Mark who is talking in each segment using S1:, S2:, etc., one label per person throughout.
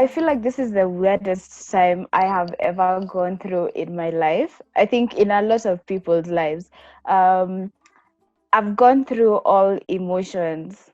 S1: I feel like this is the weirdest time I have ever gone through in my life. I think in a lot of people's lives. Um, I've gone through all emotions.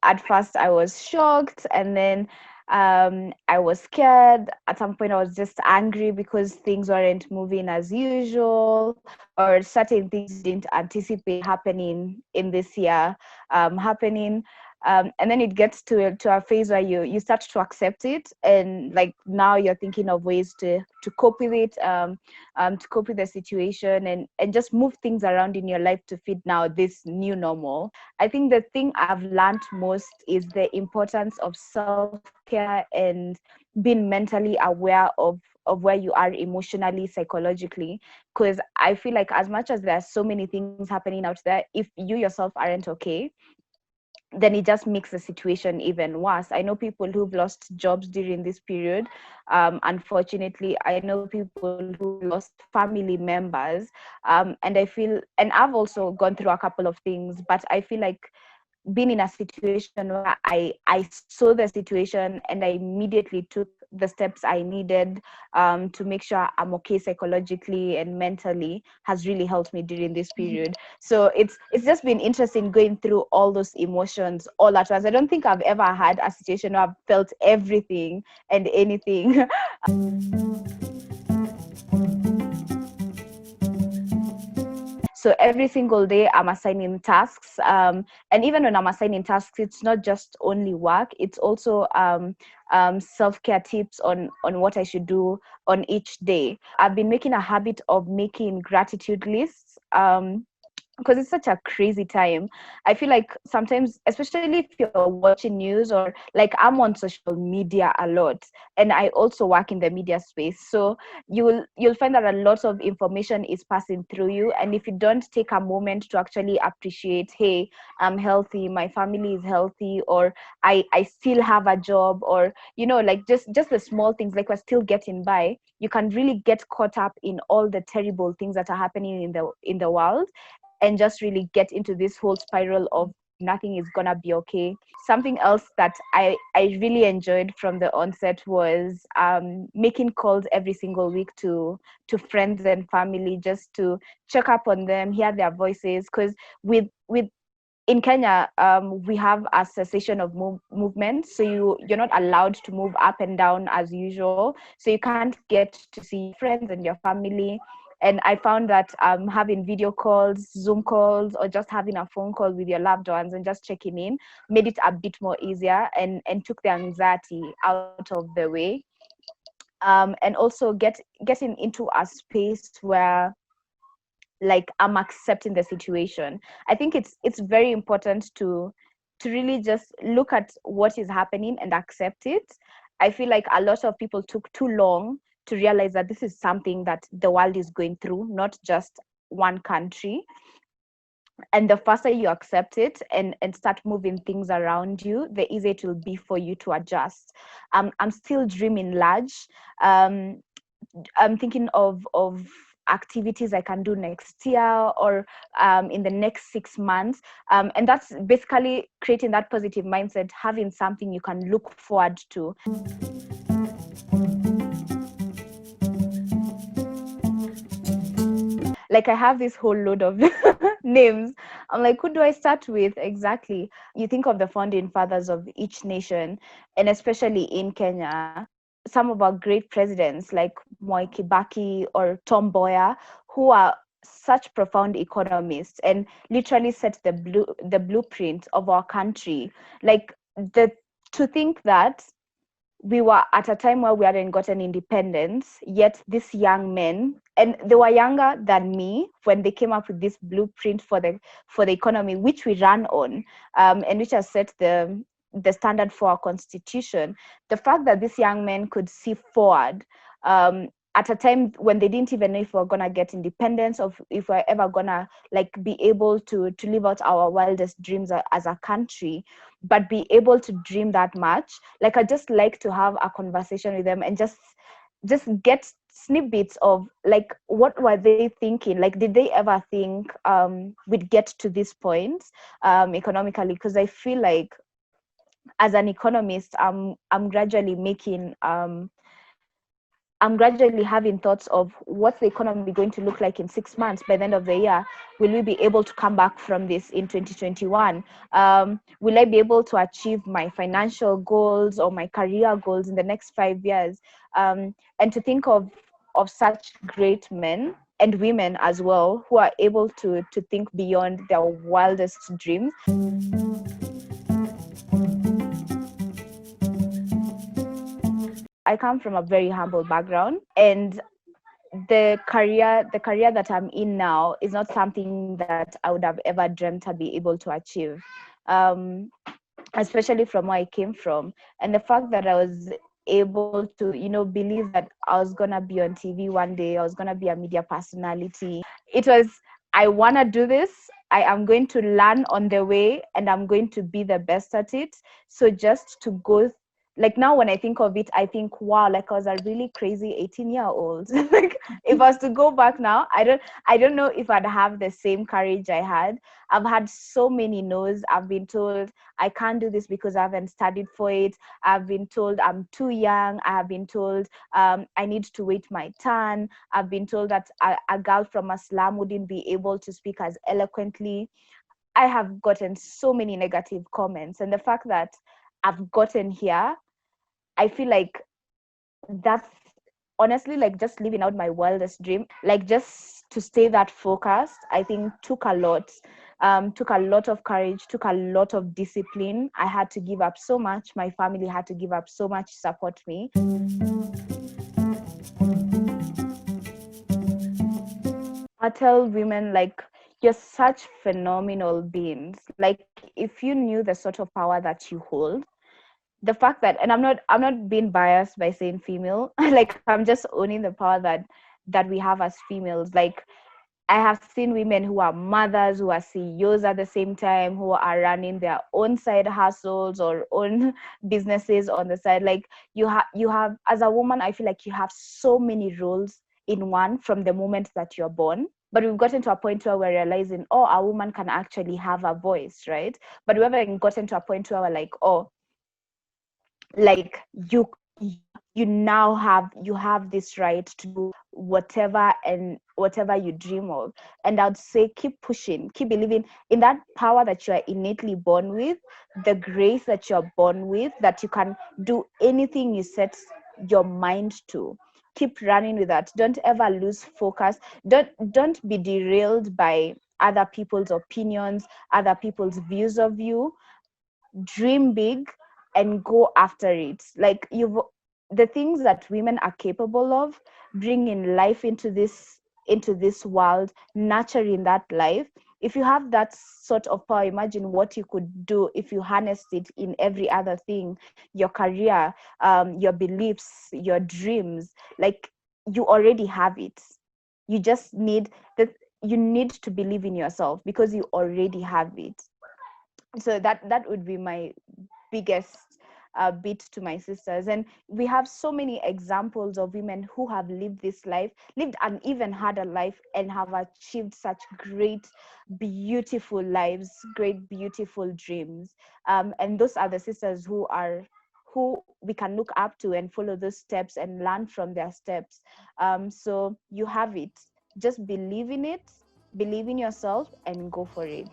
S1: At first, I was shocked, and then I was scared. At some point, I was just angry because things weren't moving as usual, or certain things didn't anticipate happening in this year, happening. And then it gets to a phase where you start to accept it, and like now you're thinking of ways to cope with it, to cope with the situation, and just move things around in your life to fit now this new normal. I think the thing I've learned most is the importance of self-care and being mentally aware of where you are emotionally, psychologically. Because I feel like as much as there are so many things happening out there, if you yourself aren't okay, then it just makes the situation even worse. I know people who've lost jobs during this period. Unfortunately, I know people who lost family members. And I feel, and I've also gone through a couple of things, but I feel like been in a situation where I saw the situation and I immediately took the steps I needed to make sure I'm okay psychologically and mentally has really helped me during this period. So it's just been interesting going through all those emotions all at once. I don't think I've ever had a situation where I've felt everything and anything. So every single day I'm assigning tasks. And even when I'm assigning tasks, it's not just only work, it's also self-care tips on what I should do on each day. I've been making a habit of making gratitude lists. Because it's such a crazy time. I feel like sometimes, especially if you're watching news, or like I'm on social media a lot, and I also work in the media space, so you'll find that a lot of information is passing through you, and if you don't take a moment to actually appreciate, hey, I'm healthy, my family is healthy, or I still have a job, or like just the small things, like we're still getting by, you can really get caught up in all the terrible things that are happening in the world, and just really get into this whole spiral of nothing is gonna be okay. Something else that I really enjoyed from the onset was making calls every single week to friends and family, just to check up on them, hear their voices. Because with in Kenya, we have a cessation of movement, so you're not allowed to move up and down as usual. So you can't get to see your friends and your family. And I found that having video calls, Zoom calls, or just having a phone call with your loved ones and just checking in made it a bit more easier, and took the anxiety out of the way. And also getting into a space where like I'm accepting the situation. I think it's very important to really just look at what is happening and accept it. I feel like a lot of people took too long to realize that this is something that the world is going through, not just one country. And the faster you accept it and start moving things around you, the easier it will be for you to adjust. I'm still dreaming large. um, I'm thinking of activities I can do next year, or in the next 6 months. And that's basically creating that positive mindset, having something you can look forward to. Like I have this whole load of names. I'm like, who do I start with exactly? You think of the founding fathers of each nation, and especially in Kenya, some of our great presidents like Moi Kibaki or Tom Mboya, who are such profound economists and literally set the blueprint of our country. Like the to think that we were at a time where we hadn't gotten independence, yet these young men, and they were younger than me when they came up with this blueprint for the economy, which we ran on, and which has set the standard for our constitution. The fact that these young men could see forward, at a time when they didn't even know if we're gonna get independence, or if we're ever gonna like be able to live out our wildest dreams as a country, but be able to dream that much. Like I just like to have a conversation with them and just get snippets of like what were they thinking, like did they ever think we'd get to this point economically. Because I feel like as an economist, I'm gradually I'm gradually having thoughts of what's the economy going to look like in 6 months by the end of the year. Will we be able to come back from this in 2021? Will I be able to achieve my financial goals or my career goals in the next 5 years? And to think of such great men and women as well who are able to think beyond their wildest dreams. I come from a very humble background, and the career that I'm in now is not something that I would have ever dreamt I'd be able to achieve, especially from where I came from. And the fact that I was able to, believe that I was gonna be on TV one day, I was gonna be a media personality. It was, I wanna do this. I am going to learn on the way, and I'm going to be the best at it. So just to go, like, now when I think of it, I think, wow, like I was a really crazy 18-year-old. Like, if I was to go back now, I don't know if I'd have the same courage I had. I've had so many no's. I've been told I can't do this because I haven't studied for it. I've been told I'm too young. I have been told I need to wait my turn. I've been told that a girl from a slum wouldn't be able to speak as eloquently. I have gotten so many negative comments. And the fact that I've gotten here, I feel like that's honestly like just living out my wildest dream. Like, just to stay that focused, I think took a lot. Took a lot of courage, took a lot of discipline. I had to give up so much. My family had to give up so much to support me. I tell women, like, you're such phenomenal beings. Like, if you knew the sort of power that you hold, the fact that, and I'm not being biased by saying female, like, I'm just owning the power that we have as females. Like, I have seen women who are mothers, who are CEOs at the same time, who are running their own side hustles or own businesses on the side. Like, you have as a woman, I feel like you have so many roles in one from the moment that you're born. But we've gotten to a point where we're realizing, oh, a woman can actually have a voice, right? But we haven't gotten to a point where we're like, oh, like, you have this right to do whatever you dream of. And I'd say keep pushing, keep believing in that power that you are innately born with, the grace that you're born with, that you can do anything you set your mind to. Keep running with that. Don't ever lose focus. Don't be derailed by other people's opinions, other people's views of you. Dream big and go after it. Like, the things that women are capable of, bringing life into this world, nurturing that life. If you have that sort of power, imagine what you could do if you harnessed it in every other thing: your career, your beliefs, your dreams. Like, you already have it. You just need that. You need to believe in yourself because you already have it. So that would be my biggest bit to my sisters. And we have so many examples of women who have lived an even harder life, and have achieved such great, beautiful lives, great, beautiful dreams. And those are the sisters who we can look up to and follow those steps and learn from their steps. So you have it. Just believe in it, believe in yourself, and go for it.